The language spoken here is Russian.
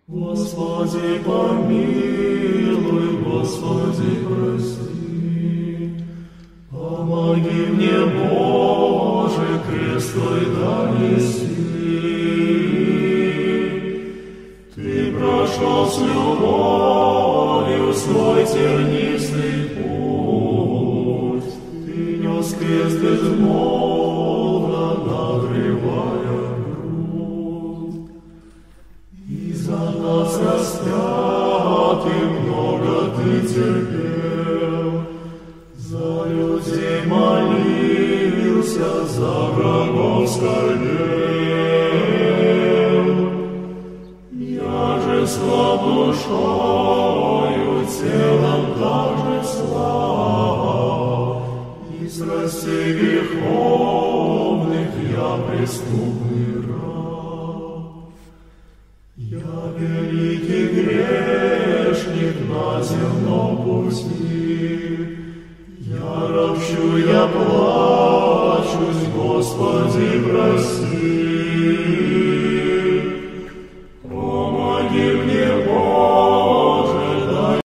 Господи, помилуй, Господи, прости. Помоги мне, Боже, крест Твой донести. Ты прошел с любовью свой тернистый путь. Ты нес крест безмолвно, надрывая грудь. И за нас распятых много Ты терпел, за людей молился, за врагов скорбел. Я же слаб душою, телом также слаб, и страстей греховных я преступный раб. Я великий грешник на земном пути, я ропщу, я плачу,